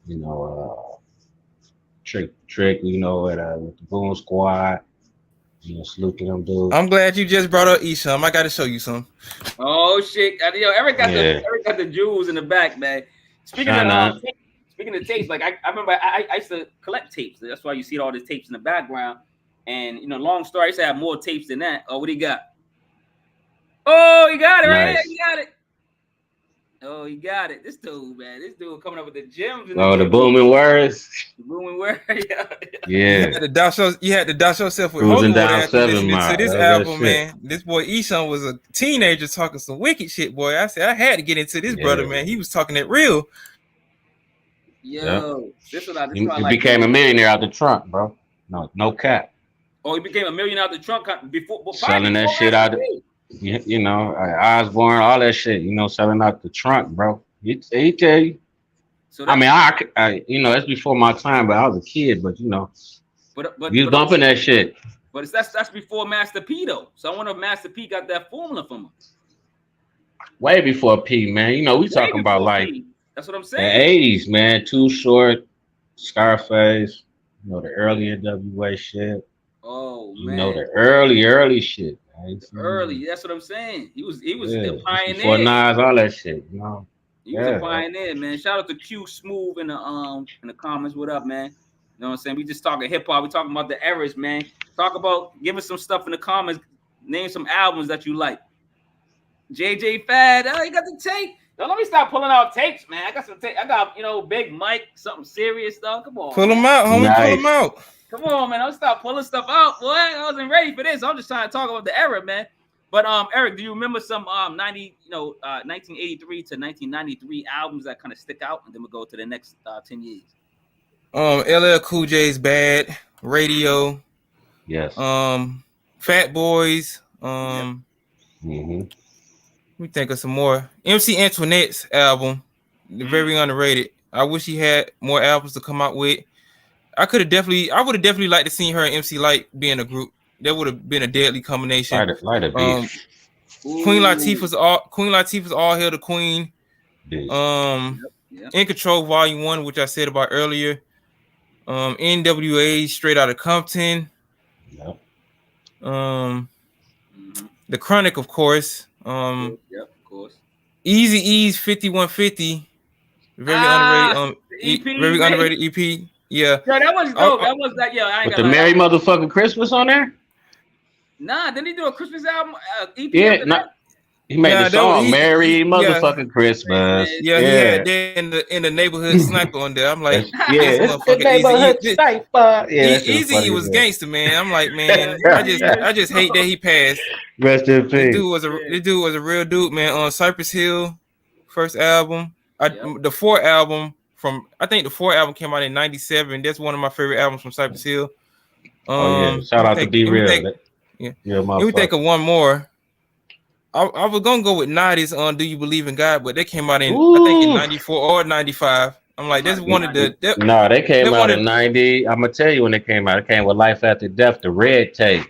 You know, Trick. You know, with the Boom Squad. You know, salute to them dudes. I'm glad you just brought up Esham. I got to show you some. Oh shit! Yo, Yeah, Eric got the jewels in the back, man. Speaking of China. speaking of tapes, like I remember I used to collect tapes. That's why you see all these tapes in the background. And long story, I used to have more tapes than that. Oh, what he got? Oh, he got it right here. Nice. He got it. Oh, he got it. This dude, man. This dude coming up with the gems in the Oh, the jewels. booming words. The booming word. Yeah. Yeah, You had to douse yourself with holy cruising water down after 7 Mile. listening to this That was that album, shit. man. This boy Esham was a teenager talking some wicked shit, boy. I said I had to get into this brother, Yeah, man. He was talking that real. yeah. Yo, this is He, what I he like him. became a millionaire out the trunk, bro. No cap. Oh, he became a million out the trunk before, well, probably Selling that before shit Master out. P. You know, Osborne, all that shit. You know, selling out the trunk, bro. He tell you. So I that, mean, you know, it's before my time, but I was a kid. But you know, but but you was but I'm bumping saying, that shit but that's before Master P though. So I wonder if Master P got that formula from him way before P, man. You know, we way talking about before like P. That's what I'm the saying. '80s, man. Too Short, Scarface. You know, the early NWA shit. Oh You know, man, the early shit, man. You feel me? early. That's what I'm saying. He was a Yeah, it's before pioneer. Nas, all that shit. You know, He was a yeah. pioneer, man. Shout out to Q Smooth in the comments. What up, man? You know what I'm saying? We just talking hip hop. We talking about the eras, man. Talk about give us some stuff in the comments. Name some albums that you like. JJ Fad. Oh, you got the tape. Don't let me stop pulling out tapes, man. I got some tape. I got Big Mike, something serious stuff. Come on, Pull man. him out, homie. Pull him Nice. out. Come on, man. Don't stop pulling stuff out, boy. I wasn't ready for this. I'm just trying to talk about the era, man. But Eric, do you remember some 1983 to 1993 albums that kind of stick out? And then we'll go to the next 10 years. LL Cool J's Bad, Radio, Yes. um, Fat Boys, Yep. Hmm. let me think of some more. MC Antoinette's album, Mm. very underrated. I wish he had more albums to come out with. I would have definitely liked to see her and MC Light be in a group. That would have been a deadly combination. Light a Um, beef. Ooh. Queen Latifah's All Hail the Queen. Beef. Um, Yep. Yep. In Control Volume 1, which I said about earlier. NWA Straight Outta Compton. Yep. Um, Mm-hmm. The Chronic, of course. Of course. Yep. Of course. Easy E's 5150. Very underrated. Ah, the EP, Very baby. underrated EP. Yeah. Yo, that was I, dope. I, That was that. Yo, I ain't With gonna the lie. Merry Motherfucking Christmas on there? Nah, didn't he do a Christmas album EP Yeah, after that? not he made the that was song Merry yeah. Motherfucking Christmas. Christmas. Yeah, he Yeah. had that in the neighborhood sniper on there. I'm like, Yeah, this it's the motherfucker neighborhood sniper. Yeah, that shit was Easy funny as was hell. gangster, man. I'm like, Yeah, man, easy was I just hate that he passed. Rest in peace. This dude was a real dude, man. On Cypress Hill, first album. Yep. The four album from I think the four album came out in '97. That's one of my favorite albums from Cypress Hill. Oh yeah. Shout out to D Mm-hmm. Real. Yeah. Yeah, Let me think motherfucker. of one more. I was gonna go with Nadi's on "Do You Believe in God," but that came out in I think in Ooh. '94 or '95. I'm That like, might that's have been one of the 94. No, they came that out one of in '90. I'm gonna tell you when they came out. It came with Life After Death, the red tape,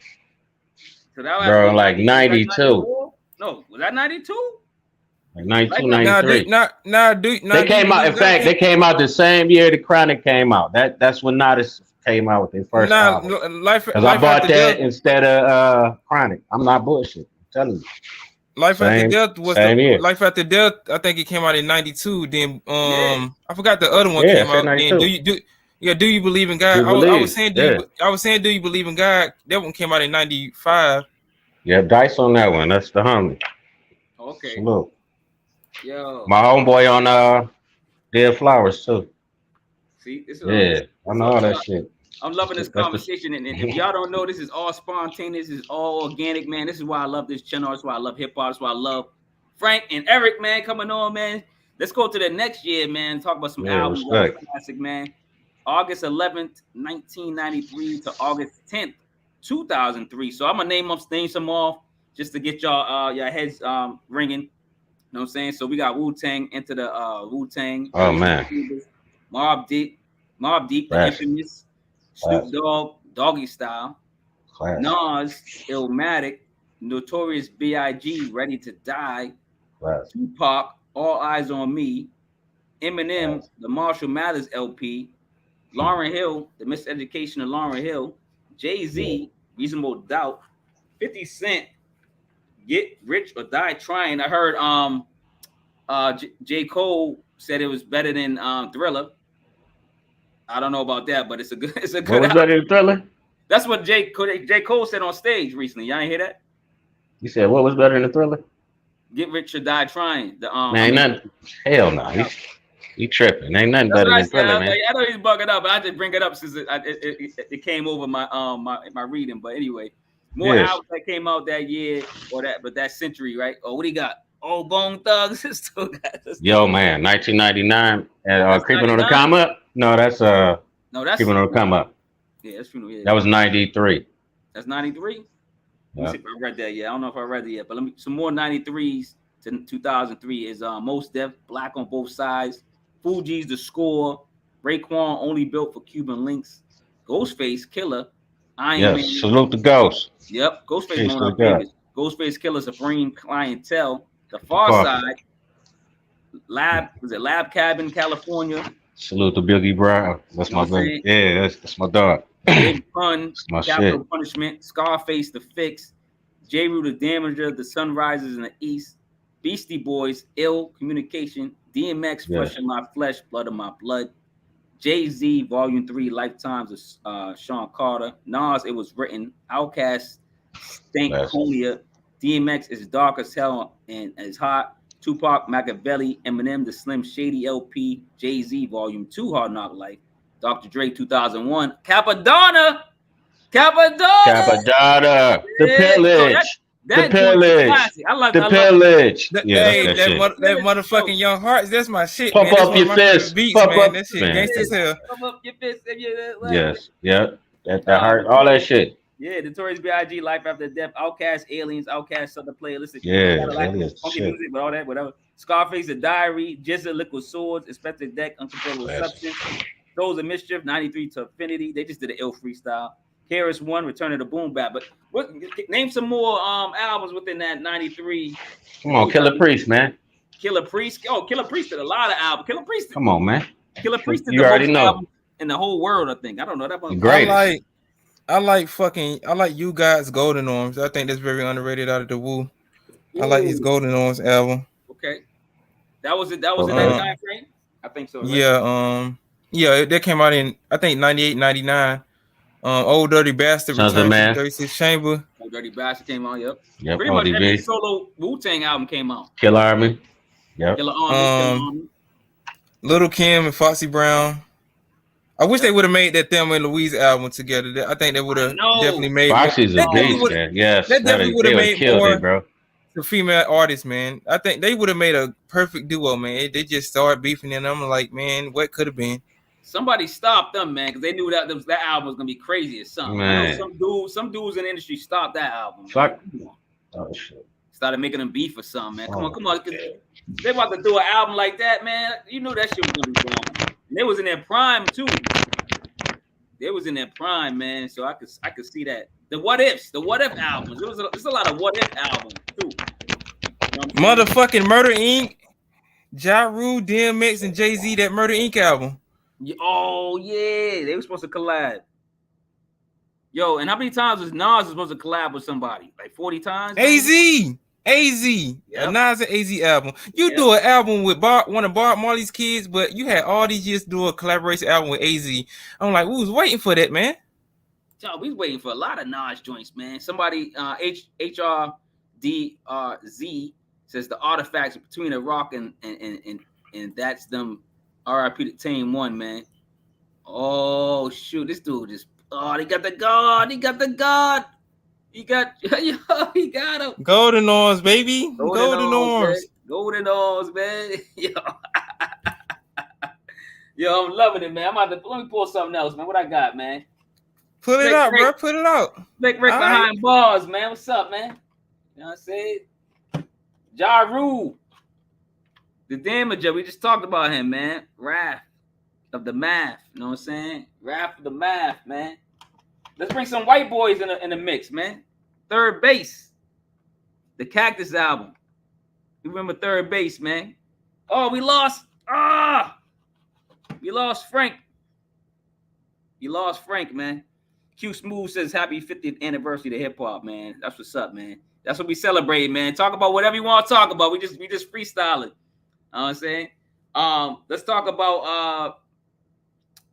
So that would have to bro. be Like 90. Was that '92, 94? No, was that 92? like Life 92, After now do 93. now They do you came out. believe In in God? fact, they came out the same year the Chronic came out. That's when Nodis came out with their first Now album. Because I life bought after that death. instead of Chronic. I'm not bullshit. I'm telling you. Life After Same Death was the same year. Life After Death. I think it came out in '92. Then Yeah. I forgot the other one Yeah, I came said out. Then '92. Do you believe in God? Do I was believe. saying Yeah. do you believe in God? That one came out in '95. Yeah, Dice on that one. That's the homie. Okay. Salute. Yo. My homeboy on Dead Flowers too. See, this is Yeah, I know all that chill. shit. I'm loving this That's the conversation. And if y'all don't know, this is all spontaneous. This is all organic, man. This is why I love this channel. That's why I love hip hop. That's why I love Frank and Eric, man, coming on, man. Let's go to the next year, man. Talk about some yeah, albums that was respect. classic, man. August 11th, 1993 to August 10th, 2003. So I'm gonna name some off just to get y'all your heads ringing. You know what I'm saying? So we got Wu Tang into the Wu Tang, Oh man, Mob Deep, the classic, infamous Snoop classic, Dogg, Doggy Style, classic, Nas, Illmatic, Notorious B.I.G., Ready to Die, classic. Tupac, All Eyes on Me, Eminem, the Marshall Mathers LP, Lauryn Hill, the Miseducation of Lauryn Hill, Jay-Z, Reasonable Doubt, 50 Cent, Get Rich or Die Trying. I heard J. Cole said it was better than Thriller. I don't know about that, but it's a good What was album. better than Thriller? That's what J. Cole said on stage recently. Y'all ain't hear that? You said what was better than Thriller? Get Rich or Die Trying. The Man, ain't nothing. Hell no. He tripping. Ain't nothing That's better what I than said. Thriller, man. I know he's bugging up, but I just bring it up since it came over my reading. But anyway, more albums that came out that year but that century, right? Oh, what do you got? Oh, Bone Thugs. Still got this. Yo, man, 1999 and Creeping on the Come Up. No, that's Creeping on the Come Up. Yeah, that's true. Yeah, that was 93. That's 93. Yeah. Let me see if I read that yet. I don't know if I read it yet, but some more 93s to 2003 is Most Def, Black on Both Sides, Fugees, The Score, Raekwon, Only Built for Cuban Links, Ghostface, Killer, Iron Man. Salute the Ghost. Yep, Ghostface one of my favorites. Ghostface Killer, Supreme Clientele, The Far Side, Lab Cabin, California. Salute to Biggie Brown. That's my buddy. Yeah, that's my dog. Big Pun, my Capital shit. Punishment, Scarface, The Fix, J. Rue, The Damager, The Sun Rises in the East, Beastie Boys, Ill Communication, DMX, Flesh in My Flesh, Blood of My Blood, Jay-Z, Volume 3, Lifetimes of Sean Carter, Nas, It Was Written, Outkast, Stankonia, DMX is Dark as Hell and as Hot, Tupac, Machiavelli, Eminem, The Slim Shady LP, Jay-Z, Volume 2, Hard Knock Life, Dr. Dre, 2001, Capadonna, The Pillage. The Pillage. I like the Pillage. That motherfucking Young Hearts. That's my shit. Pump man. up your fist. Beats, Pump man. up, That shit man. gangsta as hell. Pump up your fist. Yes. Yep. That heart. All that shit. Yeah, Notorious B.I.G. Life After Death, Outkast, Aliens, Outkast, Southern Playlist. Yeah, aliens, funky music, but all that, whatever. Scarface, The Diary, Jizza, Liquid Swords, Inspector Deck, Uncontrollable Substance, Souls of Mischief, 93 to Affinity. They just did an ill freestyle. KRS One, Return of the Boom Bap. But name some more albums within that 93. Come on, Killer Priest, man. Killer Priest. Oh, Killer Priest did a lot of albums. Killer Priest. Come on, man. Killer Priest did you the already most know albums in the whole world, I think. I don't know that one. Great. I like You Guys Golden Arms. I think that's very underrated out of the Wu. I like his Golden Arms album. Okay. That was it. That was in that time frame? I think so. Right? Yeah, that came out in I think 98, 99. Old Dirty Bastard, Return to 36 Chamber. Old Dirty Bastard came out, yep. Pretty much every solo Wu-Tang album came out. Kill Army. Yep. Killer Army. Little Kim and Foxy Brown. I wish they would have made that Thelma and Louise album together. I think they would have definitely made. Foxy's a beast, man. Yes, that definitely would have made more, bro. The female artists, man. I think they would have made a perfect duo, man. They just started beefing, and I'm like, man, what could have been? Somebody stopped them, man, because they knew that album was gonna be crazy as something. Man. Some dudes in the industry stopped that album. Fuck. Oh shit. Started making them beef or something, man. Come on. They about to do an album like that, man. You knew that shit was gonna be wrong. And they was in their prime too. They was in their prime, man. So I could see that. The What If albums. There's a lot of What If albums too. You know Motherfucking Murder Inc. Ja Rule, DMX, and Jay-Z, that Murder Inc. album. Oh yeah, they were supposed to collab. Yo, and how many times was Nas supposed to collab with somebody? Like 40 times? AZ, a Nas and AZ album. You do an album with one of Bob Marley's kids, but you had all these years to do a collaboration album with AZ. I'm like, we was waiting for that, man. Yo, we was waiting for a lot of Nas joints, man. Somebody, HRDRZ says the artifacts between a rock and that's them. RIP to Tame One, man. Oh shoot, this dude just they got the God. He got him. Golden Arms, baby. Golden Arms. Golden Arms, man. Yo, I'm loving it, man. Let me pull something else, man. What I got, man? Put it out, bro. Put it out. Slick Rick behind bars, man. What's up, man? You know what I'm saying? Ja Rule. The Damager, we just talked about him, man. Wrath of the Math, you know what I'm saying? Wrath of the Math, man. Let's bring some white boys in the mix, man. Third Base, the Cactus album. You remember Third Base, man? Oh, we lost. You lost Frank. You lost Frank, man. Q Smooth says happy 50th anniversary to hip hop, man. That's what's up, man. That's what we celebrate, man. Talk about whatever you want to talk about. We just freestyling. You know what I'm saying? Let's talk about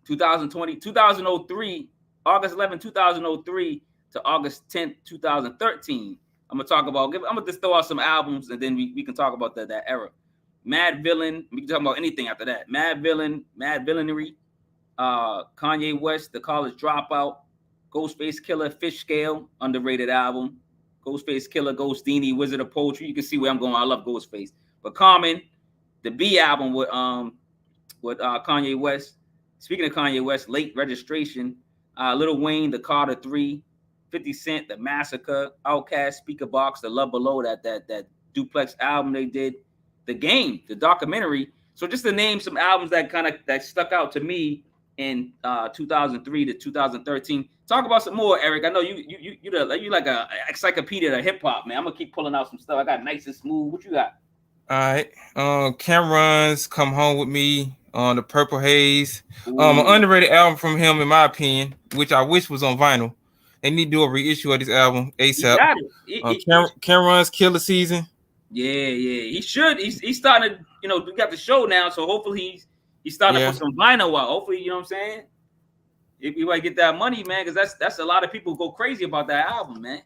2003, August 11, 2003 to August 10th, 2013. I'm gonna just throw out some albums and then we can talk about that era. Mad Villain, we can talk about anything after that. Mad Villain, Mad Villainy, Kanye West, The College Dropout, Ghostface Killer, Fish Scale, underrated album. Ghostface Killer, Ghostini, Wizard of Poetry. You can see where I'm going. I love Ghostface. But Common, the B album with Kanye West. Speaking of Kanye West, Late Registration, Lil Wayne, The Carter 3, 50 Cent, The Massacre, Outkast, Speaker Box, The Love Below, that duplex album they did, The Game, the documentary. So just to name some albums that stuck out to me in 2003 to 2013. Talk about some more, Eric. I know you like a encyclopedia of hip hop, man. I'm gonna keep pulling out some stuff. I got Nice and Smooth. What you got? All right. Cameron's Come Home With Me on the Purple Haze. An underrated album from him, in my opinion, which I wish was on vinyl. They need to do a reissue of this album ASAP. Cameron's Killer Season. Yeah. He should. He's starting to, we got the show now, so hopefully he's starting to put some vinyl out. Hopefully, you know what I'm saying? If you might get that money, man, because that's a lot of people go crazy about that album, man.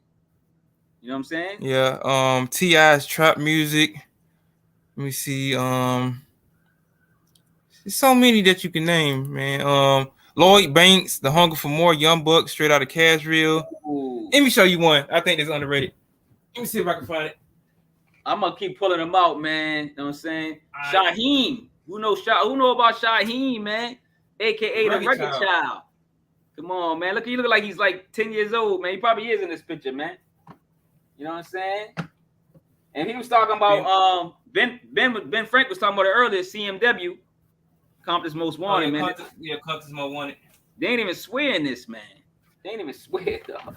You know what I'm saying? Yeah. T.I.'s Trap Music. Let me see. There's so many that you can name, man. Lloyd Banks, The Hunger for More, Young Buck, Straight Out of Cashville. Ooh. Let me show you one. I think it's underrated. Let me see if I can find it. I'm gonna keep pulling them out, man. You know what I'm saying? Shaheem. Who know about Shaheem, man? AKA the Record Child. Come on, man. He look like he's like 10 years old, man. He probably is in this picture, man. You know what I'm saying? And he was talking about Ben Frank was talking about it earlier, CMW, Compton's Most Wanted, man. Compton's Most Wanted. They ain't even swearing this, man. They ain't even swear, dog.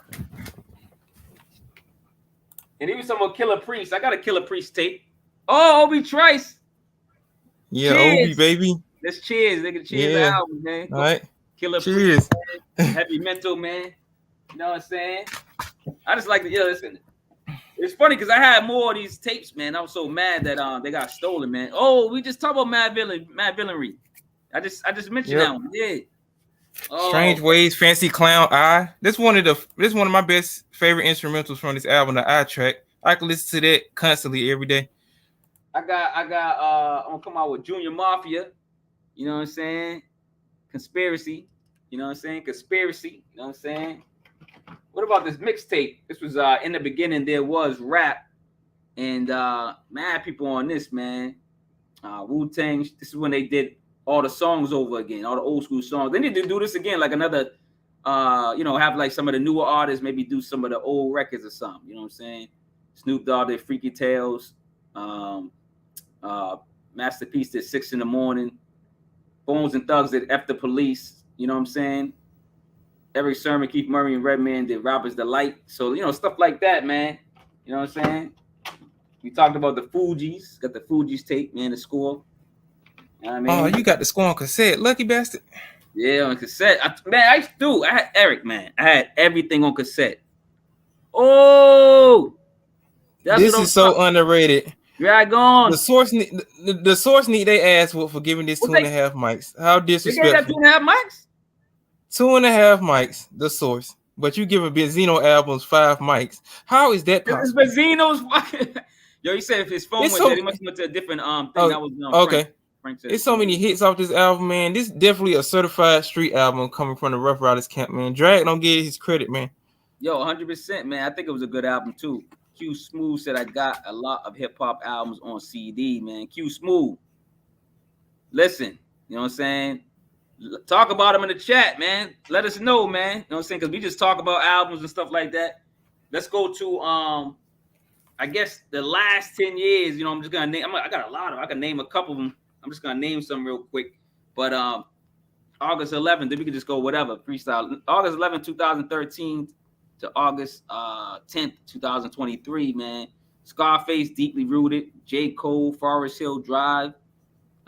And he was talking about Killer Priest. I got a Killer Priest tape. Oh, Obi Trice. Yeah, cheers. Obi, baby. Let's cheers, nigga. Cheers the album, man. All right. Killer Priest, Heavy Mental, man. You know what I'm saying? I just like to, listen. It's funny because I had more of these tapes, man. I was so mad that they got stolen, man. Oh, we just talked about Mad Villainy. I just mentioned that one. Yeah. Strange Ways, Fancy Clown Eye. This one of my best favorite instrumentals from this album, the Eye track. I can listen to that constantly every day. I'm gonna come out with Junior Mafia. You know what I'm saying? Conspiracy. You know what I'm saying? Conspiracy. You know what I'm saying? What about this mixtape? This was in the beginning. There was rap and mad people on this, man. Wu-Tang. This is when they did all the songs over again, all the old school songs. They need to do this again, like another, have like some of the newer artists maybe do some of the old records or something. You know what I'm saying? Snoop Dogg did Freaky Tales. Masterpiece did 6 in the Morning. Bones and Thugs did F the Police. You know what I'm saying? Eric Sermon, Keith Murray, and Redman did Robbers Delight. So, stuff like that, man. You know what I'm saying? We talked about the Fugees. Got the Fugees tape, man, the score. You know what I mean? Oh, you got the score on cassette. Lucky bastard. Yeah, on cassette. I had Eric, man. I had everything on cassette. Oh! This is so underrated. Right on. The source need they ass for giving this 2.5 mics. How disrespectful. They got 2.5 mics? 2.5 mics, the source. But you giving Benzino albums 5 mics. How is that possible? It's Benzino's Yo, he said if his phone went there, he must have went to a different thing. That was okay. Frank said, it's so many hits off this album, man. This is definitely a certified street album coming from the Rough Riders camp, man. Drag don't get his credit, man. Yo, 100%, man. I think it was a good album too. Q Smooth said I got a lot of hip hop albums on CD, man. Q Smooth. Listen, you know what I'm saying? Talk about them in the chat, man. Let us know, man. You know what I'm saying? Because we just talk about albums and stuff like that. Let's go to I guess the last 10 years. I'm just gonna name. I got a lot of. I can name a couple of them. I'm just gonna name some real quick. But August 11th, then we can just go whatever freestyle. August 11th, 2013 to August 10th, 2023, man. Scarface, Deeply Rooted, J. Cole, Forest Hill Drive,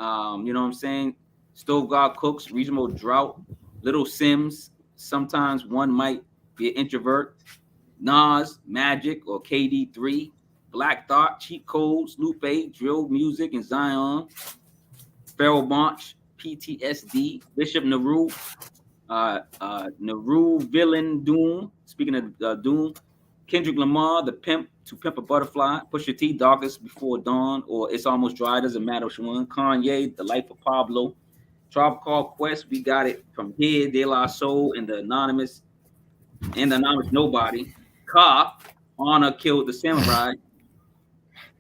You know what I'm saying? Stove God Cooks, Reasonable Drought, Little Sims. Sometimes one might be an introvert. Nas, Magic, or KD3. Black Thought, Cheat Codes, Lupe, Drill Music, and Zion. Pharaoh Monch, PTSD. Bishop Naru, Naru Villain Doom. Speaking of Doom, Kendrick Lamar, The Pimp to Pimp a Butterfly, Pusha T, Darkest Before Dawn, or It's Almost Dry, doesn't matter which one. Kanye, The Life of Pablo, Tribe Called Quest, We Got It From Here, De La Soul, and the Anonymous Nobody. Ka, Honor Killed the Samurai,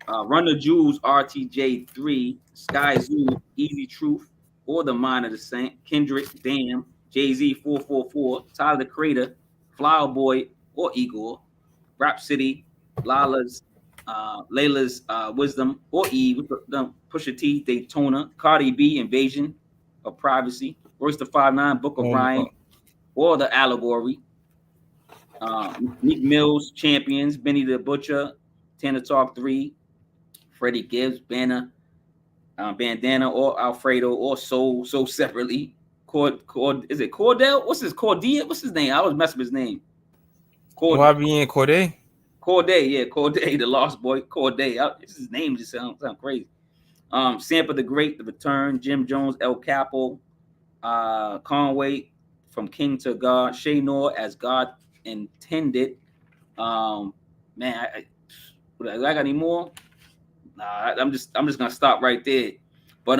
Run the Jewels, RTJ3, Sky Zoo, Easy Truth, or The Mind of the Saint, Kendrick, Damn, Jay-Z 444, Tyler the Creator, Flower Boy, or Igor, Rap City, Layla's Wisdom, or Eve, Pusha T, Daytona, Cardi B, Invasion of Privacy, Royce the 5'9", Book of Ryan, or The Allegory, Meek Mill's Champions, Benny the Butcher, Tana Talk 3, Freddie Gibbs, Bandana, or Alfredo, or Soul, so separately. Is it Cordell? What's his Cordia? What's his name? I always mess up his name. YBN Corday? Corday, yeah, Corday, the Lost Boy, Corday. His name just sound crazy. Sampa the Great, The Return, Jim Jones, El Capo, Conway, From King to God, Shay Noor, As God Intended. Man, I got any more? Nah, I'm just gonna stop right there. But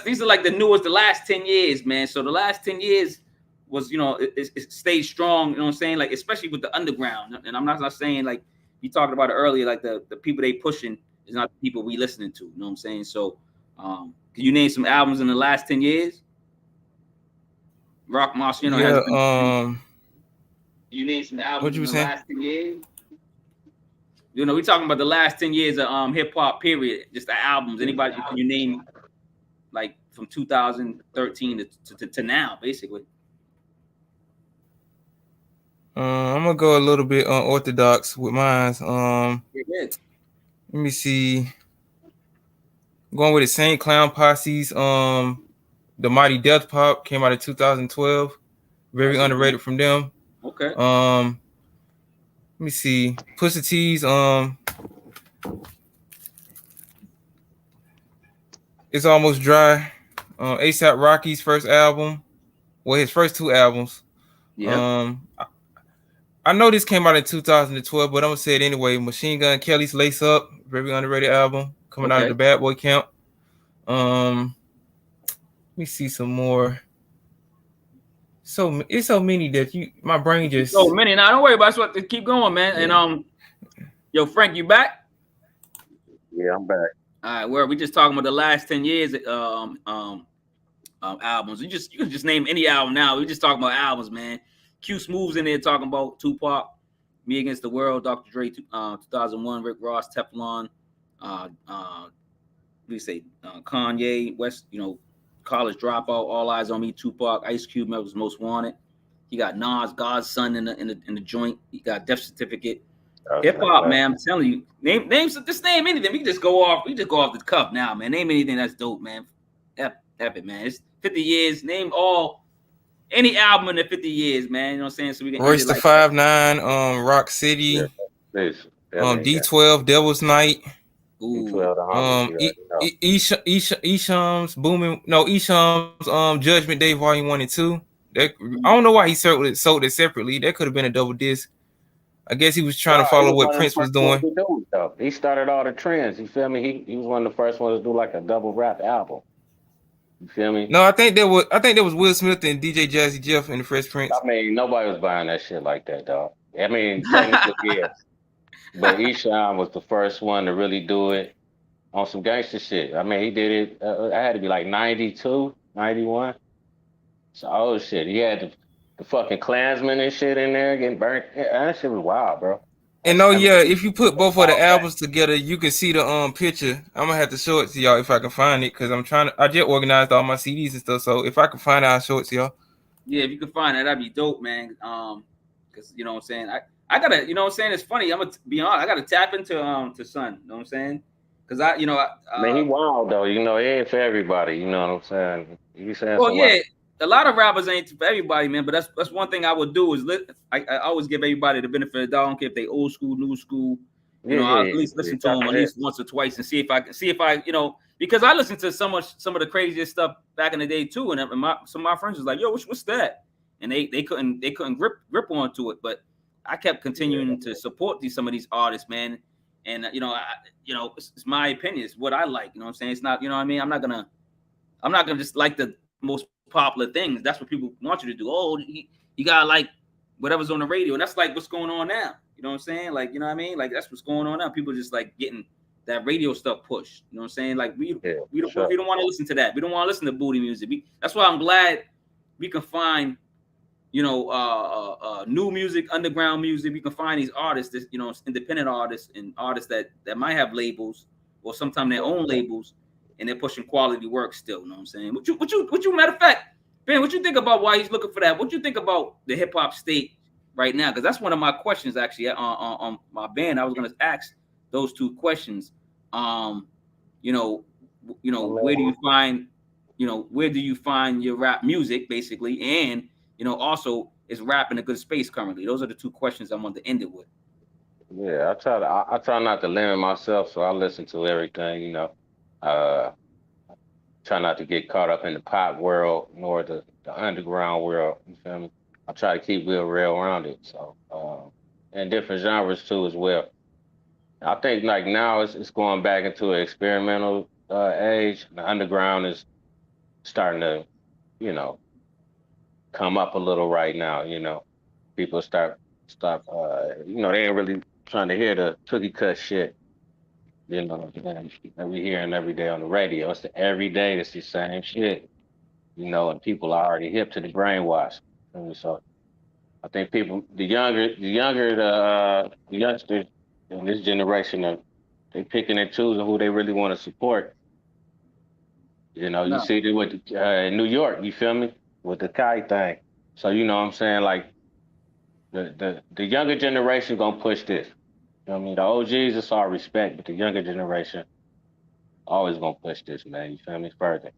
these are like the newest, the last 10 years, man. So the last 10 years was, it stayed strong, you know what I'm saying? Like, especially with the underground. And I'm not saying, like you talked about it earlier, like the people they pushing is not the people we listening to, you know what I'm saying? So can you name some albums in the last 10 years? Rock Moss, Yeah, has been, you name some albums in the last 10 years? We talking about the last 10 years of hip hop period, just the albums. Anybody, can you name like from 2013 to now, basically? I'm gonna go a little bit unorthodox with mine. Let me see. Going with the Saint Clown Posse's. The Mighty Death Pop came out in 2012. Very underrated from them. Okay. Let me see. Pusha T's. It's Almost Dry. ASAP Rocky's first album. Well, his first two albums. Yeah. I know this came out in 2012, but I'm gonna say it anyway. Machine Gun Kelly's Lace Up, very underrated album, coming out of the Bad Boy camp. Let me see some more. So it's so many that my brain just so many. Now don't worry about it. Keep going, man. Yeah. And yo, Frank, you back? Yeah, I'm back. All right, we just talking about the last 10 years albums. You can just name any album now. We just talking about albums, man. Q Smooth's in there talking about Tupac, Me Against the World, Dr. Dre, 2001, Rick Ross, Teflon, Kanye West, College Dropout, All Eyes on Me, Tupac, Ice Cube, Mel's Most Wanted. He got Nas, God's Son in the joint. He got Death Certificate. Hip hop, man. I'm telling you, just name anything. We just go off the cuff now, man. Name anything that's dope, man. F it, man. It's 50 years. Name any album in the 50 years, man. You know what I'm saying? So we can Royce the 5'9", Rock City, D12, Devil's Night. Esham's Judgment Day Volume 1 and 2. I don't know why he sold it separately. That could have been a double disc. I guess he was trying to follow what Prince was doing. He started all the trends. You feel me? He was one of the first ones to do like a double rap album. You feel me? No, I think there was Will Smith and DJ Jazzy Jeff and the Fresh Prince. I mean, nobody was buying that shit like that, dog. I mean, yes. But Esham was the first one to really do it on some gangster shit. I mean, he did it. I had to be like 92, 91. So, oh shit, he had the fucking Klansmen and shit in there getting burnt. Yeah, that shit was wild, bro. And if you put both of the albums together, you can see the picture. I'm gonna have to show it to y'all if I can find it, because I just organized all my CDs and stuff. So if I can find it, I'll show it to y'all. Yeah, if you can find it, that'd be dope, man. Because you know what I'm saying, I gotta, you know what I'm saying, it's funny. I'm gonna be honest, I gotta tap into Son. You know what I'm saying? because I, Man, he wild though. You know, he ain't for everybody. You know what I'm saying? You saying well, some yeah, wild. a lot of rappers ain't for everybody, man. But that's one thing I would do is I always give everybody the benefit of the doubt. I don't care if they old school, new school. Yeah, I'll yeah, at least yeah. listen to them at least once or twice and see if I because I listened to some of the craziest stuff back in the day too, and some of my friends was like, "Yo, what's that?" And they couldn't grip onto it, but I kept continuing to support some of these artists, man. And it's my opinion, it's what I like. You know what I'm saying? It's not, what I mean. I'm not gonna just like the most popular things. That's what people want you to do. Oh, you gotta like whatever's on the radio, and that's like what's going on now. You know what I'm saying? Like, you know what I mean? Like that's what's going on now. People just like getting that radio stuff pushed. You know what I'm saying? Like we don't want to listen to that. We don't want to listen to booty music. That's why I'm glad we can find new music, underground music. We can find these artists, independent artists and artists that might have labels or sometimes their own labels, and they're pushing quality work still. You know what I'm saying? What you matter of fact, Ben, what you think about why he's looking for that? What you think about the hip hop state right now? Because that's one of my questions actually on my band. I was going to ask those two questions. Where do you find, where do you find your rap music basically, and also is rap in a good space currently? Those are the two questions I want to end it with. Yeah, I try not to limit myself, so I listen to everything. Uh, try not to get caught up in the pop world nor the underground world. You feel me? I try to keep real rounded. So, and different genres too as well. I think like now it's going back into an experimental age. The underground is starting to, you know, come up a little right now. People stop. They ain't really trying to hear the cookie cut shit. That we hearing every day on the radio. It's the every day. It's the same shit. And people are already hip to the brainwash. So I think the youngsters in this generation they picking and choosing who they really want to support. You No. see it with in New York. You feel me with the Kai thing. So you know what I'm saying, like the younger generation gonna push this. You know what I mean? The OGs it's all respect, but the younger generation always gonna push this, man. You feel me? Further.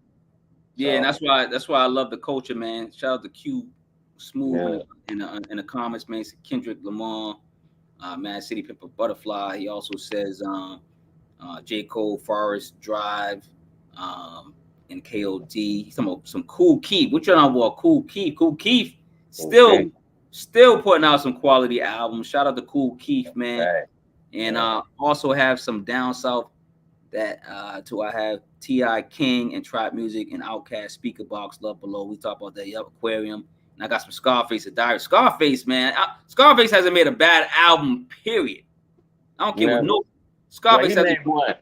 Yeah, and So that's why I love the culture, man. Shout out to Q Smooth yeah, in the comments, man. Kendrick Lamar, Mad City Pepper Butterfly. He also says J. Cole, Forest Drive, and KOD. Some Cool Keith. What you know about Cool Keith? Cool Keith okay. still putting out some quality albums. Shout out to Cool Keith, man. Right. And Yeah. also have some down south that too. I have T.I. King and Trap Music and Outkast Speaker Box Love Below. We talk about that. Yep, Aquarium. And I got some Scarface at Diary. Scarface, man. Scarface hasn't made a bad album, period. I don't care what Never. no Well, Scarface he hasn't. made one.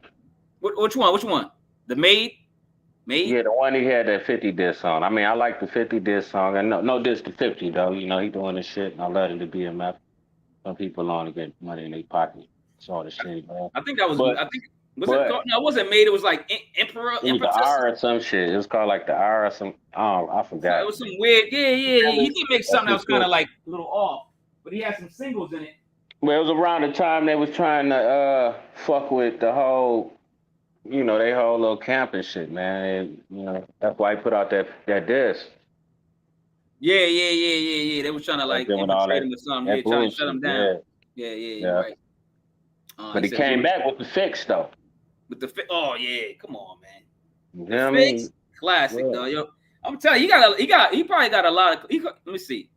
Which one? Which one? The Maid? Yeah, the one he had that 50 diss on. I mean, I like the 50 diss song. And no diss to 50 though. He doing this shit, and I love it to be a meth. Some people on to get money in their pocket. It's all the shit, man. I think that was. But I think was it called? but No, it wasn't Maid. It was like Emperor, it was the Empress. R or some shit. It was called like the R or some. Oh, I So it forgot. was some weird. Yeah. He did make That's something that the was kind shit. of like a little off, but he had some singles in it. Well, it was around the time they was trying to fuck with the whole, they whole little camping shit, man. That's why he put out that disc. Yeah. They was trying to Like like doing all infiltrate him or something. Yeah, that trying to shut bullshit. him down. Yeah, Yeah, you're yeah. right. But He he said came back with the fix though. with the oh yeah, come on, man. You The know what I Fix, mean? classic Yeah. though. Yo, I'm telling you, he probably got a lot of. Let me see.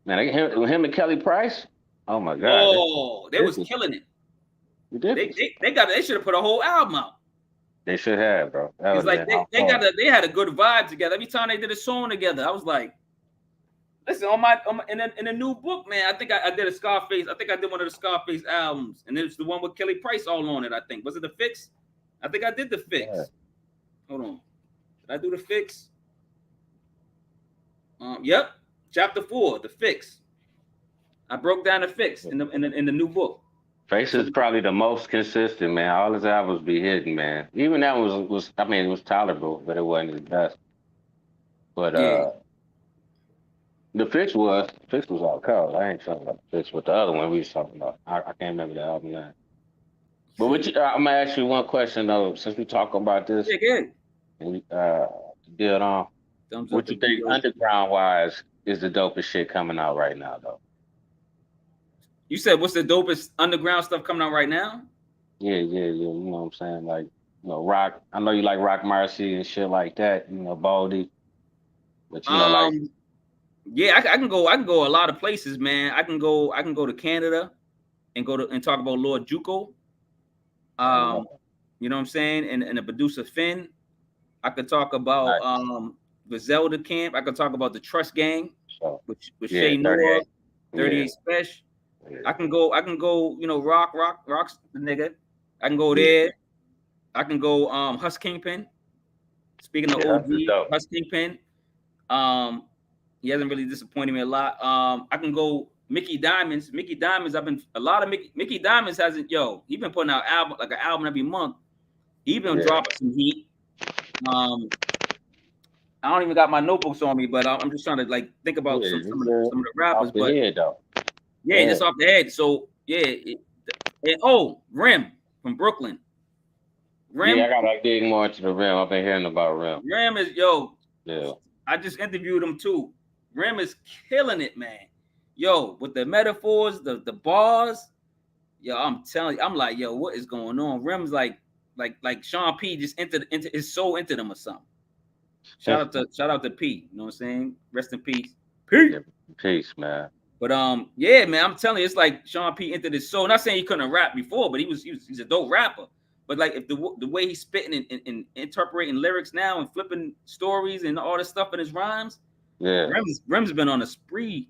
Man, him and Kelly Price. Oh my God, Oh, they this was is killing it. ridiculous. They should have put a whole album out. They should have, bro. That It's would have like been awesome. they had a good vibe together. Every time they did a song together, I was like, listen, in the new book, man. I think I did a Scarface. I think I did one of the Scarface albums, and it was the one with Kelly Price all on it. I think was it the Fix? I think I did the Fix. Yeah. Hold on, did I do the Fix? Yep, chapter 4, the Fix. I broke down the Fix in the new book. Face is probably the most consistent, man. All his albums be hitting, man. Even that was I mean, it was tolerable, but it wasn't his best. But Yeah, the Fix was all cold. I ain't talking about the Fix with the other one we was talking about. I can't remember the album name. But I'm gonna ask you one question though, since we talk about this. Yeah, good. And we build on. Thumbs What up you the think video. underground wise is the dopest shit coming out right now though? You said what's the dopest underground stuff coming out right now? Yeah. You know what I'm saying? Like, rock. I know you like Rock Marcy and shit like that. Baldy. But like. Yeah, I can go a lot of places, man. I can go to Canada and talk about Lord Juco. You know what I'm saying? And the producer Finn. I could talk about the Zelda Camp. I could talk about the Trust Gang with Shay Noah, 38 Special. Yeah. I can go, Rock's the nigga. I can go there. I can go Hus Kingpin. Speaking of OG, Hus Kingpin. He hasn't really disappointed me a lot. I can go Mickey Diamonds. Mickey Diamonds, Mickey Diamonds hasn't, he been putting out an album every month. He been dropping some heat. I don't even got my notebooks on me, but I'm just trying to think about some of the rappers. But head, though. Just off the head. So Rim from Brooklyn. Rim. I gotta dig more into the Rim. I've been hearing about Rim. Rim is I just interviewed him too. Rim is killing it, man. With the metaphors, the bars. I'm telling you, I'm like, what is going on? Rim's like Sean P just is so into them or something. Shout out to P. You know what I'm saying? Rest in peace. Peace. Peace, man. But man, I'm telling you, it's like Sean P entered his soul. Not saying he couldn't rap before, but he's a dope rapper. But like if the way he's spitting and interpreting lyrics now and flipping stories and all this stuff in his rhymes, Rim's been on a spree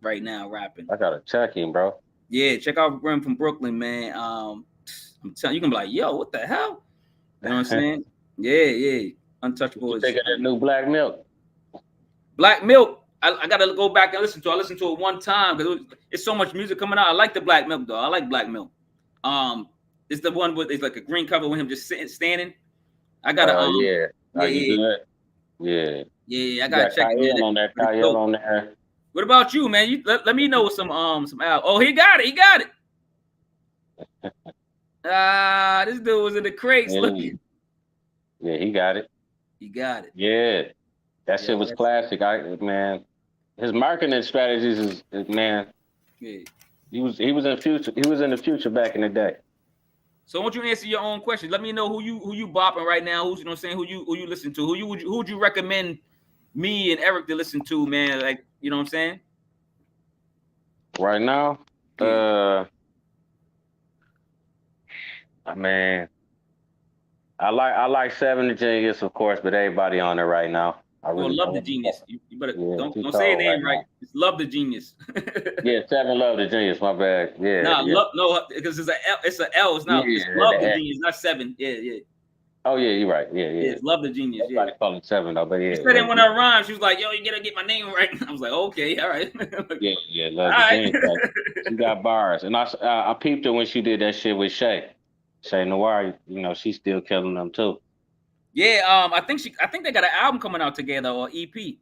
right now rapping. I gotta check him, bro. Yeah, check out Rim from Brooklyn, man. I'm telling you, can be like, what the hell? You know what I'm saying? Yeah. Untouchable. You think of that new Black Milk? Black Milk. I gotta go back and listen to it. I listened to it one time because it's so much music coming out. I like the Black Milk though. I like Black Milk. It's the one with it's like a green cover with him just standing. I gotta I gotta check it on that. Kyle on there. What about you, man? Let me know some albums. Oh, he got it. This dude was in the crates looking. Yeah, he got it. Yeah. That shit was classic. Man, his marketing strategies is man. Yeah. He was in the future. He was in the future back in the day. So why don't you answer your own question? Let me know who you bopping right now. Who's, you know what I'm saying? Who you listen to? Who would you recommend me and Eric to listen to, man? Like, you know what I'm saying? Right now, man, I like Seven the Genius, of course, but everybody on it right now. I really Love the Genius. You better don't say his name right. It's Love the Genius. Yeah, Seven Love the Genius. My bad. Yeah. No, because it's an L. It's not. It's Love the Genius, not Seven. Yeah. Oh yeah, you're right. Yeah. It's Love the Genius. Everybody call it Seven though, but yeah. She said it when I rhymed. She was like, you gotta get my name right. I was like, okay, all right. Yeah. Love the Genius. Like, she got bars, and I peeped her when she did that shit with Shay Noir. She's still killing them too. Yeah, I think they got an album coming out together or EP.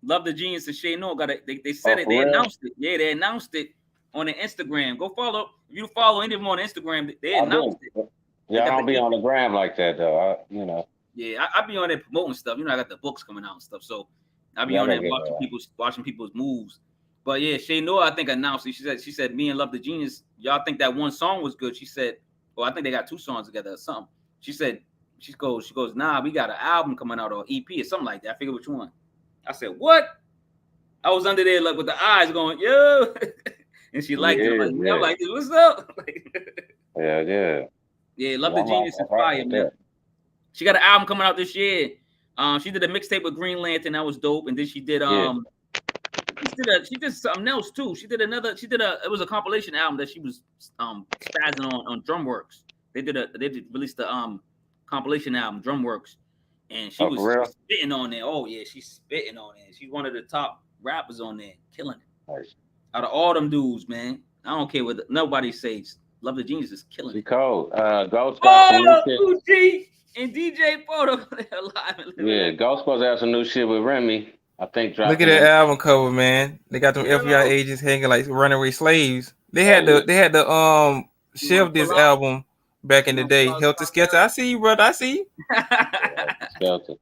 Love the Genius and Shay Noah got it. They said it. They announced it. Yeah, they announced it on the Instagram. Go follow. If you follow any of them on Instagram, they announced it. Yeah, I don't be on the gram like that though. Yeah, I be on there promoting stuff. I got the books coming out and stuff, so I be on there watching people's moves. But yeah, Shay Noah, I think announced it. She said, me and Love the Genius, y'all think that one song was good. She said, I think they got two songs together or something. She said. She goes, nah, we got an album coming out or EP or something like that. I figured which one. I said, what? I was under there like with the eyes going, yo. And she liked it. I'm like, what's up? Yeah. Yeah, Love the Genius is fire, man. She got an album coming out this year. She did a mixtape with Green Lantern, that was dope. And then she did she did something else too. It was a compilation album that she was spazzing on Drumworks. They released the compilation album, Drumworks, and she was spitting on there. Oh yeah, she's spitting on there. She's one of the top rappers on there, killing it. Nice. Out of all them dudes, man, I don't care what nobody says. Love the Genius is killing it. She cold. Ghost got some new shit. And DJ Photo. Yeah, Ghost supposed to have some new shit with Remy. I think. Look at that album cover, man. They got them FBI agents hanging like runaway slaves. They had to shelve this album back in the day. Helter Skelter. I see you, brother. I see you. Skelter.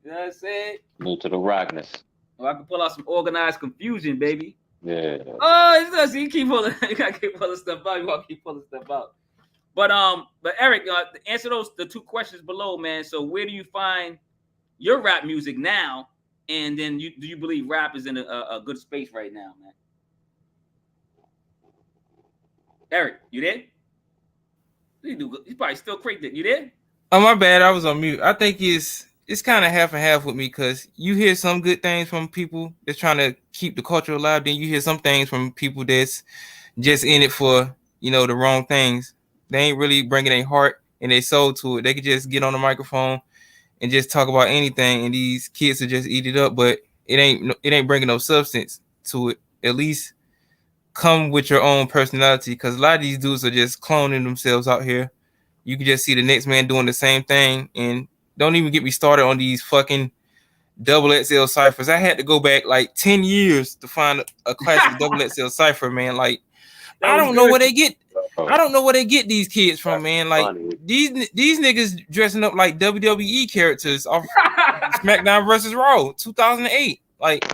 You know what I'm saying? New to the rockness. Well, I can pull out some organized confusion, baby. Yeah. Oh, it's just, you keep pulling, you gotta keep pulling stuff out. You gotta keep pulling stuff out. But Eric, answer the two questions below, man. So where do you find your rap music now? And then do you believe rap is in a good space right now, man? Eric, you there? He's probably still crazy. You there? Oh, my bad. I was on mute. I think it's kind of half and half with me because you hear some good things from people that's trying to keep the culture alive. Then you hear some things from people that's just in it for, the wrong things. They ain't really bringing their heart and their soul to it. They could just get on the microphone and just talk about anything, and these kids will just eat it up. But it ain't bringing no substance to it. At least come with your own personality, because a lot of these dudes are just cloning themselves out here. You can just see the next man doing the same thing, and don't even get me started on these fucking double XL ciphers. I had to go back like 10 years to find a classic double XL cipher, man. Like, I don't know where they get. I don't know where they get these kids from, man. Like these niggas dressing up like WWE characters off SmackDown versus Raw 2008. Like,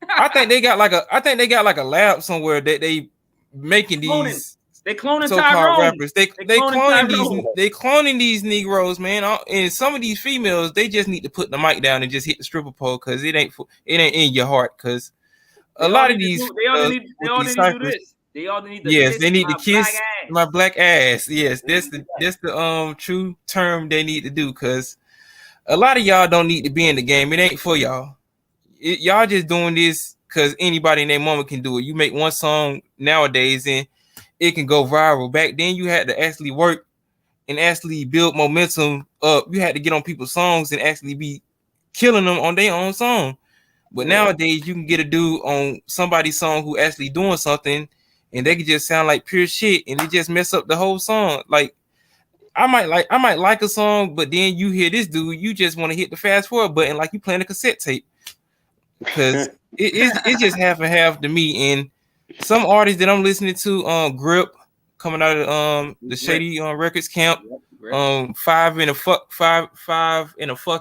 I think they got like a lab somewhere that they making these. They cloning so-called Tyrone. rappers. They cloning these Negroes, man. And some of these females, they just need to put the mic down and just hit the stripper pole, because it ain't in your heart. Because a lot of these they all need to do this. They all need to yes, they need to kiss my black ass. Yes, that's the true term they need to do, because a lot of y'all don't need to be in the game. It ain't for y'all. Y'all just doing this because anybody in their moment can do it. You make one song nowadays and it can go viral. Back then, you had to actually work and actually build momentum up. You had to get on people's songs and actually be killing them on their own song. But nowadays, you can get a dude on somebody's song who actually doing something, and they can just sound like pure shit, and it just mess up the whole song. Like, I might like a song, but then you hear this dude, you just want to hit the fast forward button like you playing a cassette tape, because it's just half and half to me. And some artists that I'm listening to, Grip, coming out of the Shady Records camp, Five in a Fuck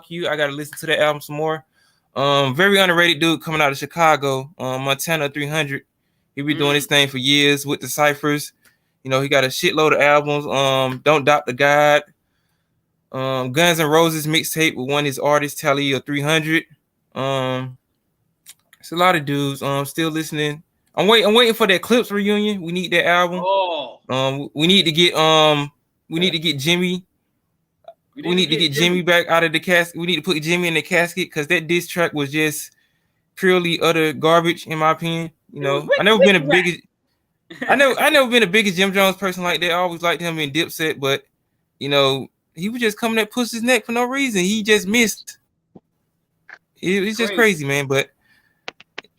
You. I gotta listen to that album some more. Very underrated dude coming out of Chicago, Montana 300. He been doing his thing for years with the ciphers. He got a shitload of albums. Don't Doubt the God. Guns N' Roses mixtape with one of his artists, Tally of 300. It's a lot of dudes. Still listening. I'm waiting for that Clips reunion. We need that album. We need to get Jimmy. We need to get Jimmy back out of the casket. We need to put Jimmy in the casket, because that diss track was just purely utter garbage, in my opinion. I never been a biggest Jim Jones person like that. I always liked him in Dipset, but he was just coming at Push's neck for no reason. He just missed. It's just crazy, man. But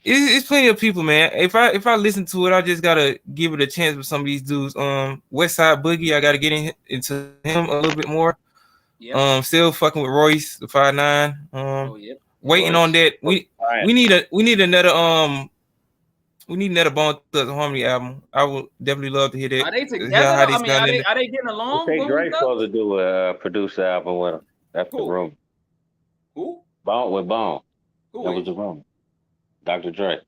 it's plenty of people, man. If I listen to it, I just gotta give it a chance with some of these dudes. West Side Boogie, I gotta get into him a little bit more. Yep. Still fucking with Royce, the 5'9". Waiting on that. We need another Bone Thugs and Harmony album. I would definitely love to hear that. Are they together? Are they getting along? I think Drake's supposed to do a producer album with him. That's the rumor. Who? Bone with Bone. Who? That was the rumor. Dr. Dre.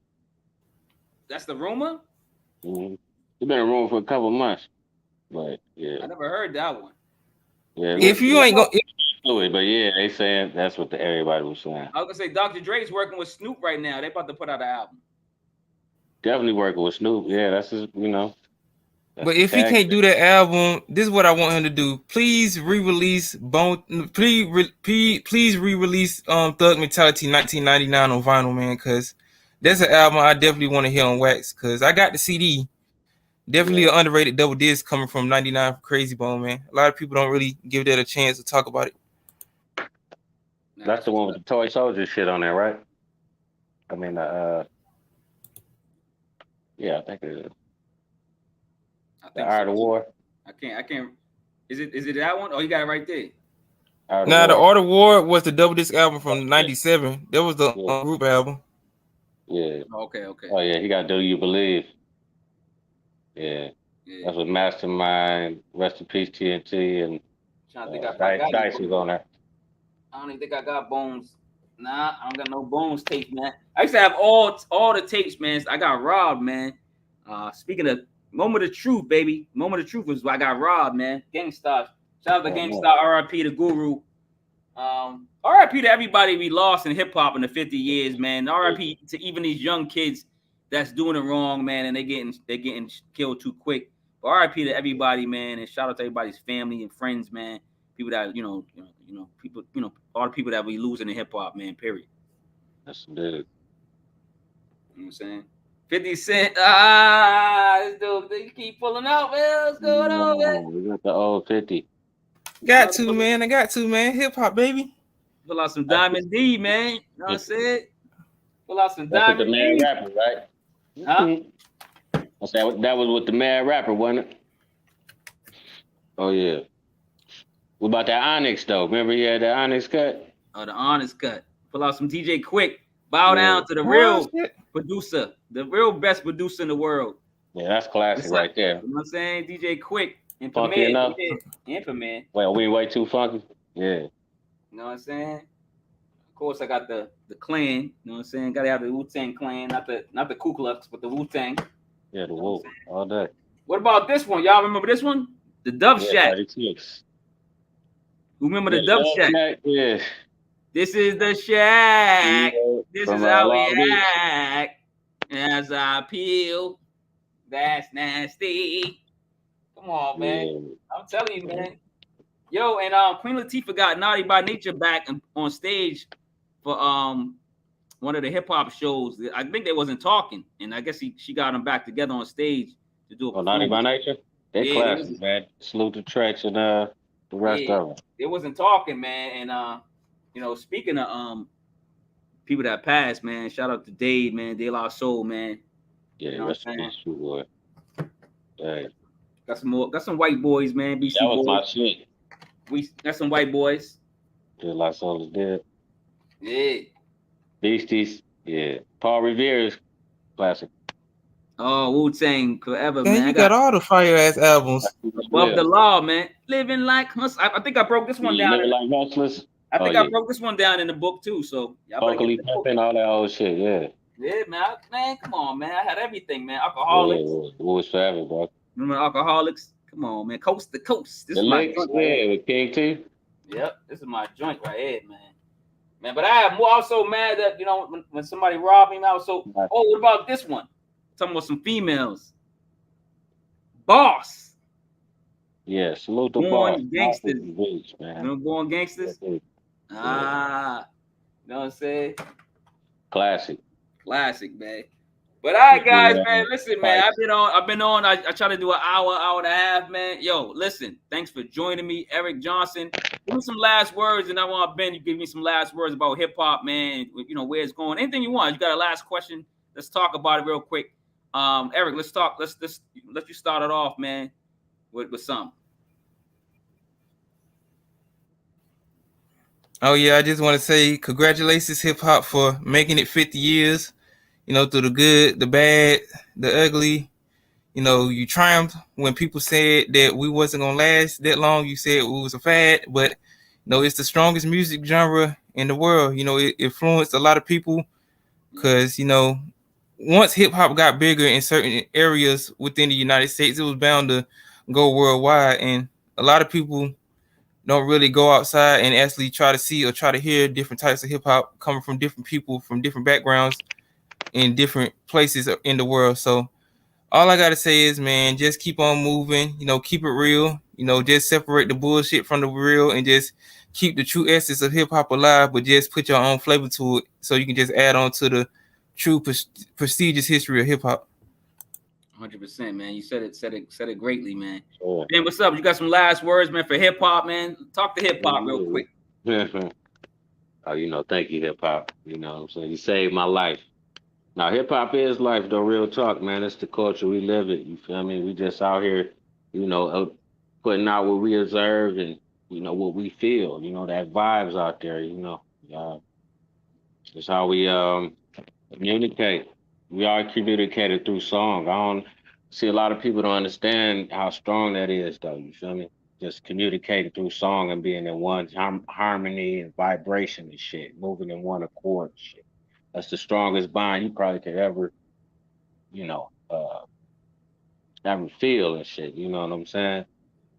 That's the rumor? Mm-hmm. It's been a rumor for a couple months. But yeah. I never heard that one. Yeah, if you ain't going do it, but yeah, they saying that's what everybody was saying. I was gonna say Dr. Dre's working with Snoop right now. They about to put out an album. Definitely working with Snoop. Yeah, that's his, But if he can't do that album, this is what I want him to do. Please re-release Bone. Please re-release Thug Mentality 1999 on vinyl, man, because that's an album I definitely want to hear on wax. Because I got the CD. Definitely an underrated double disc coming from 99 for Crazy Bone, man. A lot of people don't really give that a chance to talk about it. That's the one with the toy soldier shit on there, right? I mean, yeah, I think it is. The Art of War. I can't. Is it that one? Oh, you got it right there. The Art of War was the double disc album from '97. That was the group album. Yeah. Okay. Oh yeah, he got Do You Believe? Yeah. Yeah. That's with Mastermind, Rest in Peace TNT, and Trying to think if I got any. Dice was on there. I don't even think I got Bones. Nah, I don't got no Bones tapes, man. I used to have all the tapes, man. I got robbed, man. Speaking of Moment of Truth, baby. Moment of Truth was I got robbed, man. Gangstar. Shout out to Gangstar, RIP to Guru. RIP to everybody we lost in hip hop in the 50 years, man. RIP to even these young kids that's doing it wrong, man, and they're getting killed too quick. But RIP to everybody, man, and shout out to everybody's family and friends, man. People that people, all the people that we losing in hip hop, man. Period. That's good. You know what I'm saying? 50 Cent, this dude, they keep pulling out, man. What's going on, man? We got the old 50. Got to, man. I got to, man. Hip hop, baby. Pull out some Diamond D, man. You know what I'm saying? Pull out some That's with the Diamond Mad D. Rapper, right? Huh? I said that was with the Mad Rapper, wasn't it? Oh yeah. What about that Onyx though? Remember he had the Onyx cut? Oh, the honest cut. Pull out some DJ Quick. Bow down to the real producer, the real best producer in the world. Yeah, that's classic right there. You know what I'm saying? DJ Quick. Funky enough. Infamous. Well, we ain't way too funky. Yeah. You know what I'm saying? Of course, I got the clan. You know what I'm saying? Gotta have the Wu-Tang clan, not the Ku Klux, but the Wu-Tang. Yeah, the Wu all day. What about this one? Y'all remember this one? The Dove Shack. 36. Who remember the Dove Shack? Yeah. This is the shack. Yeah, this is how we act. As I peel. That's nasty. Come on, man. Yeah. I'm telling you, man. Yo, and Queen Latifah got Naughty by Nature back on stage for one of the hip hop shows. I think they wasn't talking, and I guess she got them back together on stage to do a Naughty by Nature? They classic, man. Salute to Treach and the rest of them. They wasn't talking, man, and speaking of people that passed, man, shout out to Dave, man, De La Soul, man. Yeah, you know that's true, boy. Hey. Got some white boys, man. BC that was boys. My shit. We got some white boys. De La Soul is dead. Yeah. Beasties, yeah. Paul Revere's classic. Oh, Wu-Tang forever, man. You got all the fire ass albums. Above the Law, man. Living like hustlers. I think I broke this one down. Living like hustlers. I think I broke this one down in the book too. So vocally pimping, all that old shit, yeah. Yeah, man, come on, man. I had everything, man. Alcoholics. Yeah, it was forever, bro. Remember Alcoholics? Come on, man. Coast to coast. This is my joint right with King T. Yep, this is my joint right here, man. But I was so mad that when somebody robbed me, I was so. Oh, what about this one? Talking about some females. Boss. Yeah, salute the Born Boss. Gangsters. Beach, man. You know, Born Gangsters. Yeah. You know what I'm saying? Classic, man. But all right, guys, man. Listen, man. I've been on. I try to do an hour and a half, man. Yo, listen. Thanks for joining me, Eric Johnson. Give me some last words, and I want Ben. You give me some last words about hip hop, man. Where it's going. Anything you want. You got a last question? Let's talk about it real quick. Eric, let's talk. Let's let you start it off, man. With some. Oh yeah, I just want to say congratulations, hip hop, for making it 50 years. Through the good, the bad, the ugly. You triumphed when people said that we wasn't gonna last that long. You said it was a fad, but it's the strongest music genre in the world. It influenced a lot of people because once hip hop got bigger in certain areas within the United States, it was bound to go worldwide, and a lot of people don't really go outside and actually try to see or try to hear different types of hip hop coming from different people from different backgrounds in different places in the world. So all I gotta say is, man, just keep on moving. Keep it real. Just separate the bullshit from the real and just keep the true essence of hip hop alive, but just put your own flavor to it so you can just add on to the true prestigious history of hip hop. 100%, man. You said it greatly, man. Sure. Ben, what's up? You got some last words, man, for hip hop, man? Talk to hip hop real quick. Oh, thank you, hip hop. What I'm saying? You saved my life. Now, hip hop is life, though. Real talk, man. It's the culture. We live it. You feel me? We just out here, putting out what we observe and what we feel. That vibes out there. It's how we communicate. We are communicated through song. See, a lot of people don't understand how strong that is, though. You feel me? Just communicating through song and being in one harmony and vibration and shit, moving in one accord and shit. That's the strongest bond you probably could ever, you know, ever feel and shit. You know what I'm saying?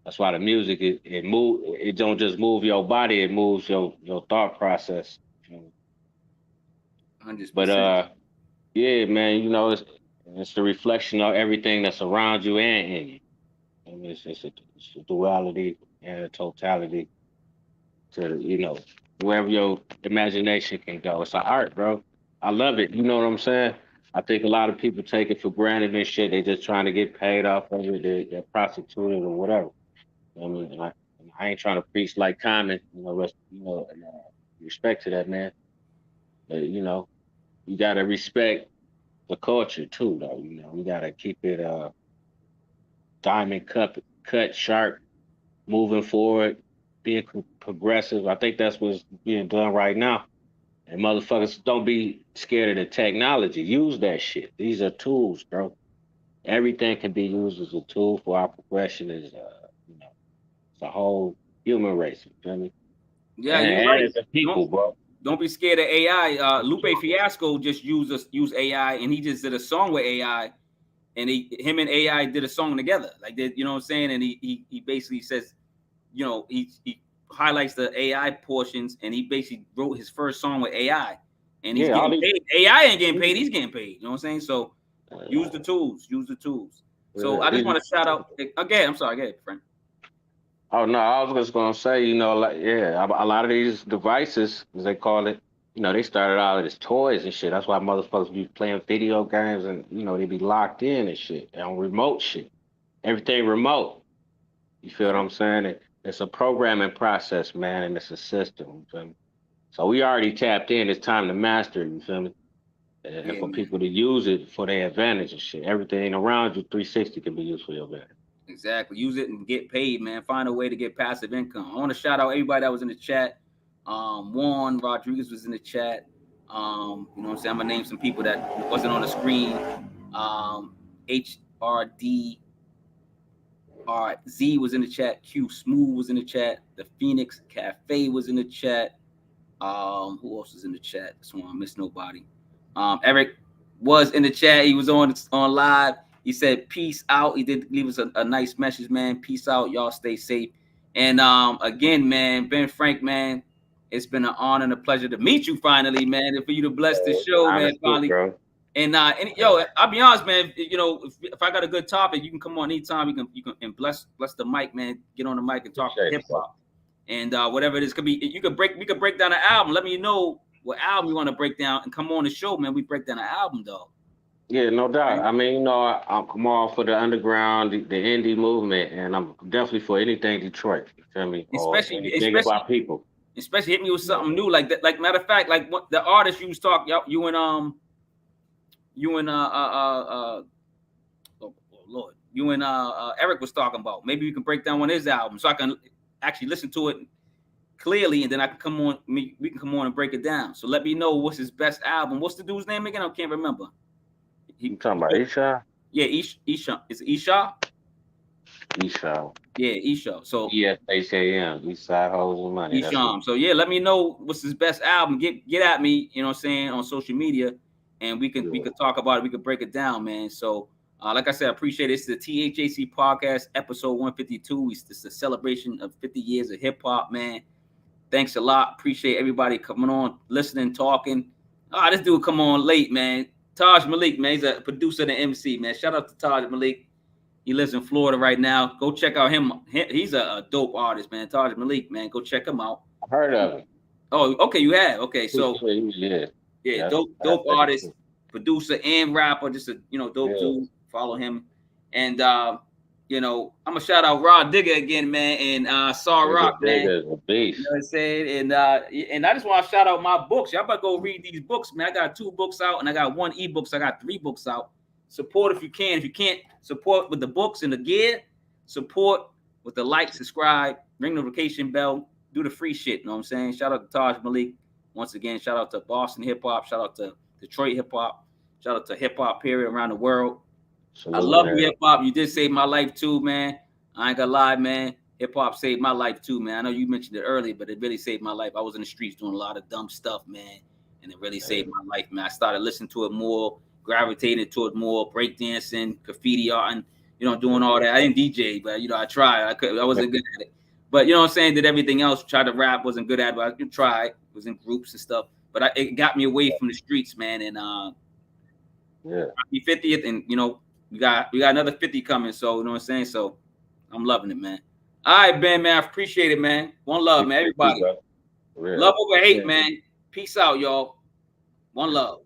That's why the music it move. It don't just move your body; it moves your thought process. But 100%. yeah, man, you know, it's the reflection of everything that's around you and in you. I mean, it's a duality and a totality to, you know, wherever your imagination can go. It's an art, bro. I love it. You know what I'm saying? I think a lot of people take it for granted and shit. They just trying to get paid off of it. They're prostituted or whatever. I mean, I ain't trying to preach like Common, you know, and, respect to that man. But, you know, you gotta respect the culture too, though. You know, we gotta keep it diamond cut sharp, moving forward, being progressive. I think that's what's being done right now. And motherfuckers, don't be scared of the technology. Use that shit. These are tools, bro. Everything can be used as a tool for our progression as you know, it's a whole human race. You feel me? Yeah, you're And right. as a people, bro. Don't be scared of AI. Lupe Fiasco just used AI, and he just did a song with AI, and him and AI did a song together. Like you know what I'm saying? And he basically says, you know, he highlights the AI portions, and he basically wrote his first song with AI, and he's Yeah, all getting these. paid. AI ain't getting paid; he's getting paid. You know what I'm saying? So use the Uh, tools. Use the tools. So I just these want to shout out again. I'm sorry, again, friend. Oh no, I was just gonna say, you know, like yeah, a lot of these devices, as they call it, you know, they started out as toys and shit. That's why motherfuckers be playing video games and you know they be locked in and shit and on remote shit. Everything remote. You feel what I'm saying? It's a programming process, man, and it's a system. You feel me? So we already tapped in. It's time to master it. You feel me? And Yeah, for man. people to use it for their advantage and shit. Everything around you, 360 can be used for your advantage. Exactly. Use it and get paid, man. Find a way to get passive income. I want to shout out everybody that was in the chat. Juan Rodriguez was in the chat. You know what I'm saying? I'm gonna name some people that wasn't on the screen. HRD Z was in the chat. Q Smooth was in the chat. The Phoenix Cafe was in the chat. Who else was in the chat? Just want to miss nobody. Eric was in the chat. He was on live. He said, "Peace out." He did leave us a nice message, man. Peace out. Y'all stay safe. And again, man, Ben Frank, man, it's been an honor and a pleasure to meet you finally, man, and for you to bless this show, man, Honest shit, finally. bro. And yo, I'll be honest, man. You know, if I got a good topic, you can come on anytime. You can and bless the mic, man. Get on the mic and talk Appreciate hip it, bro. hop and whatever it is. Could be we could break down an album. Let me know what album you want to break down and come on the show, man. We break down an album, though. Yeah, no doubt. Right? I mean, you know, I'm all for the underground, the indie movement, and I'm definitely for anything Detroit. You feel me? Or Especially anything about people. hit me with You know, something new like that. Like matter of fact, like what the artist you was talking, you and oh Lord, you and Eric was talking about. Maybe we can break down one of his albums so I can actually listen to it clearly, and then I can come on. We can come on and break it down. So let me know what's his best album. What's the dude's name again? I can't remember. you talking about Isha? Yeah, Isha. Is it Isha? Isha. Yeah, Isha. So ESHAM, East Side Hoes and Money. That's what. Isham. So yeah, let me know what's his best album. Get at me, you know what I'm saying, on social media, and we Yeah. could talk about it. We could break it down, man. So like I said, I appreciate it. It's the THAC podcast, episode 152. It's a celebration of 50 years of hip hop, man. Thanks a lot. Appreciate everybody coming on, listening, talking. This dude come on late, man. Taj Malik, man. He's a producer and MC, man. Shout out to Taj Malik. He lives in Florida right now. Go check out him. He's a dope artist, man. Taj Malik, man. Go check him out. I heard of it. Oh, okay, you have. Okay, so Yeah. yeah, That's dope that's artist, producer, and rapper. Just a dope yeah. dude. Follow him. And I'm gonna shout out Rod Digger again, man, and Saw Rock, man. Nigga is a You beast. know what I'm saying? And I just want to shout out my books. Y'all better go read these books, man. I got 2 books out and I got 1 ebook, so I got 3 books out. Support if you can. If you can't support with the books and the gear, support with the like, subscribe, ring the notification bell, do the free shit. You know what I'm saying? Shout out to Taj Malik. Once again, shout out to Boston hip hop, shout out to Detroit hip hop, shout out to hip hop period around the world. I Salute, love you, man. hip hop. You did save my life too, man. I ain't gonna lie, man. Hip hop saved my life too, man. I know you mentioned it earlier, but it really saved my life. I was in the streets doing a lot of dumb stuff, man, and it really saved my life, man. I started listening to it more, gravitated toward more breakdancing, graffiti art, and doing all that. I didn't DJ, but I tried. I wasn't good at it. But you know what I'm saying? Did everything else. Tried to rap, wasn't good at it, but I could try. Was in groups and stuff. But it got me away from the streets, man. And happy 50th, and we got another 50 coming. So you know what I'm saying? So I'm loving it, man. All right, Ben, man. I appreciate it, man. One love, man. Everybody. Love over hate, man. Peace out, y'all. One love.